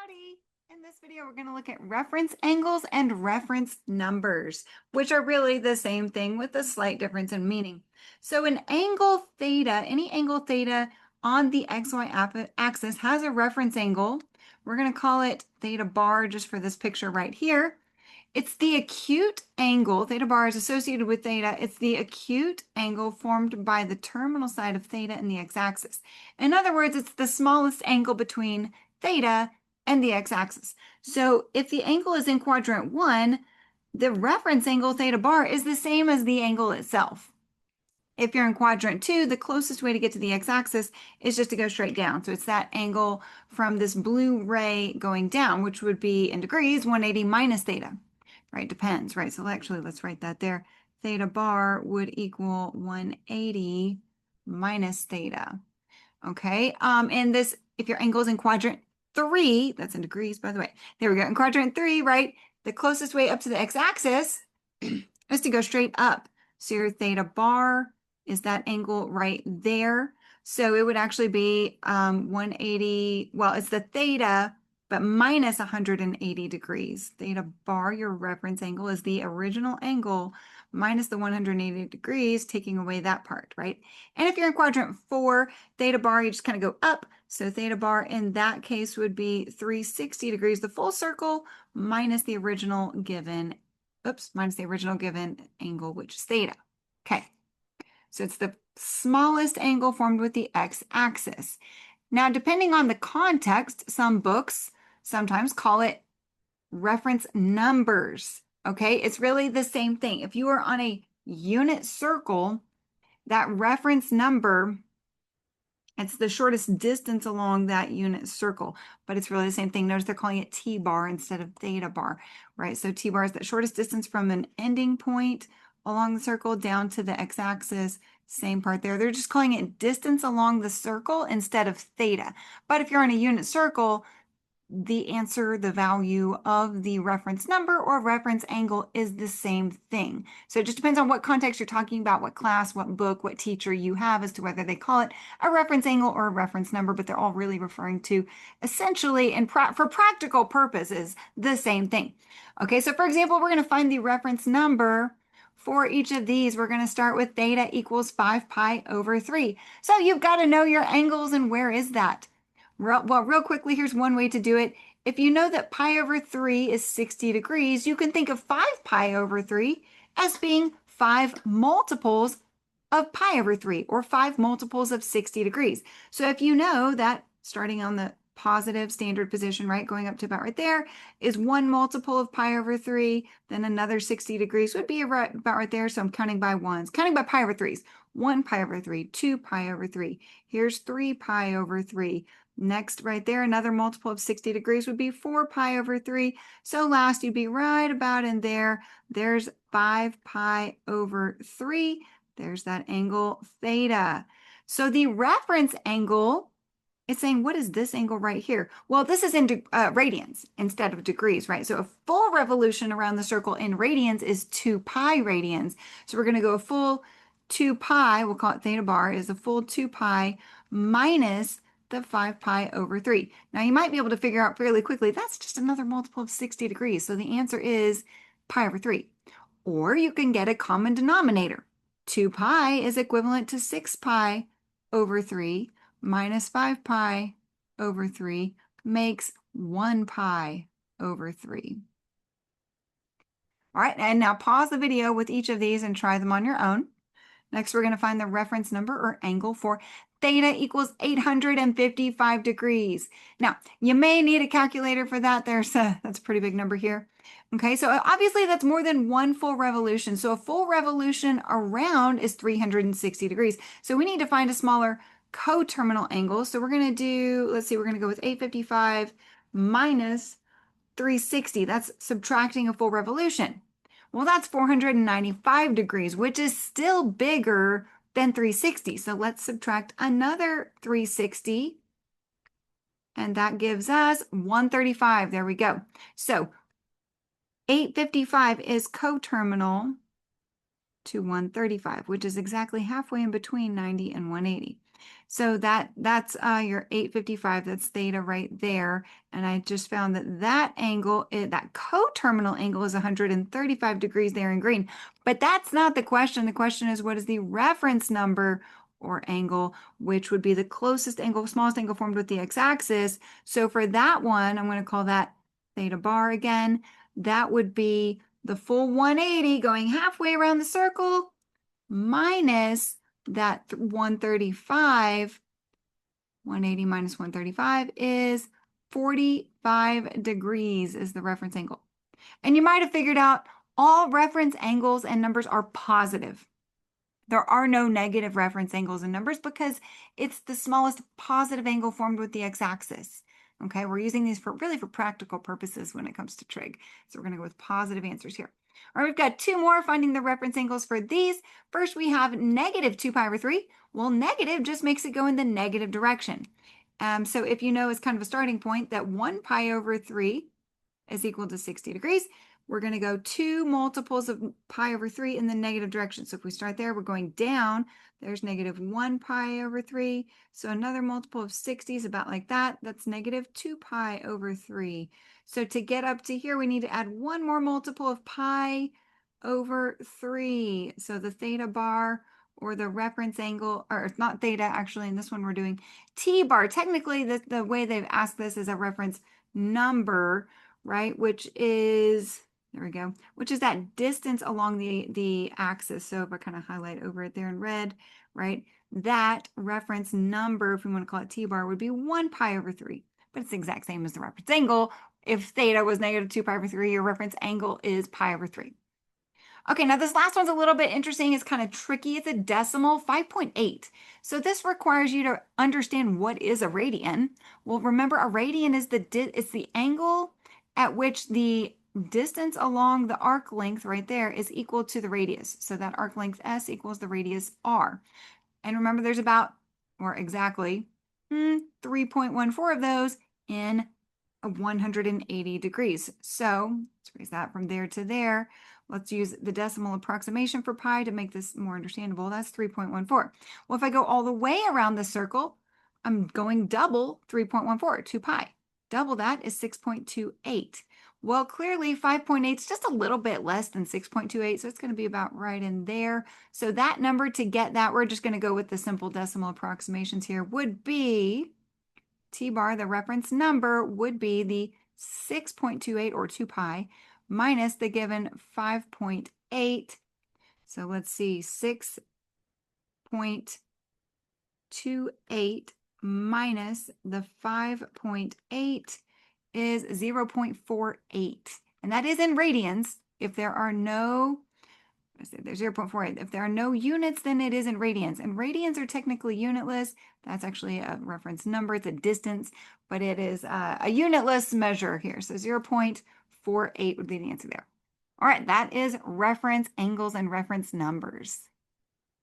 Howdy! In this video, we're going to look at reference angles and reference numbers, which are really the same thing with a slight difference in meaning. So an angle theta, any angle theta on the XY axis has a reference angle. We're going to call it theta bar just for this picture right here. It's the acute angle, theta bar is associated with theta. It's the acute angle formed by the terminal side of theta and the x-axis. In other words, it's the smallest angle between theta and the x-axis. So if the angle is in quadrant 1, the reference angle theta bar is the same as the angle itself. If you're in quadrant 2, the closest way to get to the x-axis is just to go straight down. So it's that angle from this blue ray going down, which would be in degrees 180 minus theta. Right, depends, right? So actually, let's write that there. Theta bar would equal 180 minus theta. Okay, and this, if your angle is in quadrant 3, that's in degrees, by the way. There we go. In quadrant 3, right, the closest way up to the x-axis is to go straight up. So your theta bar is that angle right there. So it would actually be 180, well, it's the theta, but minus 180 degrees. Theta bar, your reference angle, is the original angle minus the 180 degrees, taking away that part, right? And if you're in quadrant 4, theta bar, you just kind of go up. So theta bar in that case would be 360 degrees, the full circle, minus the original given, minus the original given angle, which is theta. Okay, so it's the smallest angle formed with the x-axis. Now, depending on the context, some books sometimes call it reference numbers. Okay, it's really the same thing. If you are on a unit circle, that reference number, it's the shortest distance along that unit circle, but it's really the same thing. Notice they're calling it T bar instead of theta bar, right? So T bar is the shortest distance from an ending point along the circle down to the x-axis. Same part there. They're just calling it distance along the circle instead of theta. But if you're on a unit circle, the answer, the value of the reference number or reference angle is the same thing. So it just depends on what context you're talking about, what class, what book, what teacher you have as to whether they call it a reference angle or a reference number, but they're all really referring to essentially, and for practical purposes, the same thing. Okay, so for example, we're going to find the reference number for each of these. We're going to start with theta equals 5 pi over 3. So you've got to know your angles, and where is that? Well, real quickly, here's one way to do it. If you know that pi over 3 is 60 degrees, you can think of 5 pi over 3 as being 5 multiples of pi over 3, or 5 multiples of 60 degrees. So if you know that starting on the positive standard position, right, going up to about right there, is 1 multiple of pi over 3, then another 60 degrees would be about right there. So I'm counting by ones, counting by pi over 3s. 1 pi over 3, 2 pi over 3. Here's 3 pi over 3. Next, right there, another multiple of 60 degrees would be 4 pi over 3. So last, you'd be right about in there. There's 5 pi over 3. There's that angle theta. So the reference angle, it's saying, what is this angle right here? Well, this is in radians instead of degrees, right? So a full revolution around the circle in radians is 2 pi radians. So we're going to go a full 2 pi, we'll call it theta bar, is a full 2 pi minus the 5 pi over 3. Now you might be able to figure out fairly quickly, that's just another multiple of 60 degrees. So the answer is pi over 3. Or you can get a common denominator. 2 pi is equivalent to 6 pi over 3 minus 5 pi over 3 makes 1 pi over 3. All right, and now pause the video with each of these and try them on your own. Next, we're going to find the reference number or angle for theta equals 855 degrees. Now, you may need a calculator for that. That's a pretty big number here. Okay, so obviously that's more than one full revolution. So a full revolution around is 360 degrees. So we need to find a smaller coterminal angle. So we're going to do, let's see, we're going to go with 855 minus 360. That's subtracting a full revolution. Well, that's 495 degrees, which is still bigger than 360. So let's subtract another 360. And that gives us 135. There we go. So 855 is coterminal to 135, which is exactly halfway in between 90 and 180. So that's your 855. That's theta right there. And I just found that that angle, that coterminal angle is 135 degrees there in green. But that's not the question. The question is, what is the reference number or angle, which would be the closest angle, smallest angle formed with the x-axis. So for that one, I'm going to call that theta bar again. That would be the full 180 going halfway around the circle minus that 135. 180 minus 135 is 45 degrees is the reference angle. And you might have figured out all reference angles and numbers are positive. There are no negative reference angles and numbers because it's the smallest positive angle formed with the x-axis. Okay, we're using these for really for practical purposes when it comes to trig. So we're going to go with positive answers here. All right, we've got two more finding the reference angles for these. First, we have negative 2 pi over 3. Well, negative just makes it go in the negative direction. So if you know as kind of a starting point that 1 pi over 3 is equal to 60 degrees, we're going to go 2 multiples of pi over 3 in the negative direction. So if we start there, we're going down. There's negative 1 pi over 3. So another multiple of 60 is about like that. That's negative 2 pi over 3. So to get up to here, we need to add one more multiple of pi over 3. So the theta bar or the reference angle, or it's not theta actually, in this one we're doing t bar. Technically, the way they've asked this is a reference number, right? Which is, there we go, which is that distance along the axis. So if I kind of highlight over it there in red, right? That reference number, if we want to call it t bar, would be 1 pi over 3. But it's the exact same as the reference angle. If theta was negative 2 pi over 3, your reference angle is pi over 3. Okay, now this last one's a little bit interesting. It's kind of tricky. It's a decimal, 5.8. So this requires you to understand what is a radian. Well, remember a radian is it's the angle at which the distance along the arc length right there is equal to the radius. So that arc length S equals the radius R. And remember there's about, or exactly, 3.14 of those in 180 degrees. So let's raise that from there to there. Let's use the decimal approximation for pi to make this more understandable. That's 3.14. Well, if I go all the way around the circle, I'm going double 3.14, 2 pi. Double that is 6.28. Well, clearly 5.8 is just a little bit less than 6.28, so it's going to be about right in there. So that number, to get that, we're just going to go with the simple decimal approximations here, would be t bar, the reference number, would be the 6.28 or 2 pi minus the given 5.8. So let's see, 6.28 minus the 5.8 is 0.48. And that is in radians. If there are no, there's 0.48. If there are no units, then it is in radians. And radians are technically unitless. That's actually a reference number. It's a distance, but it is a unitless measure here. So 0.48 would be the answer there. All right, that is reference angles and reference numbers.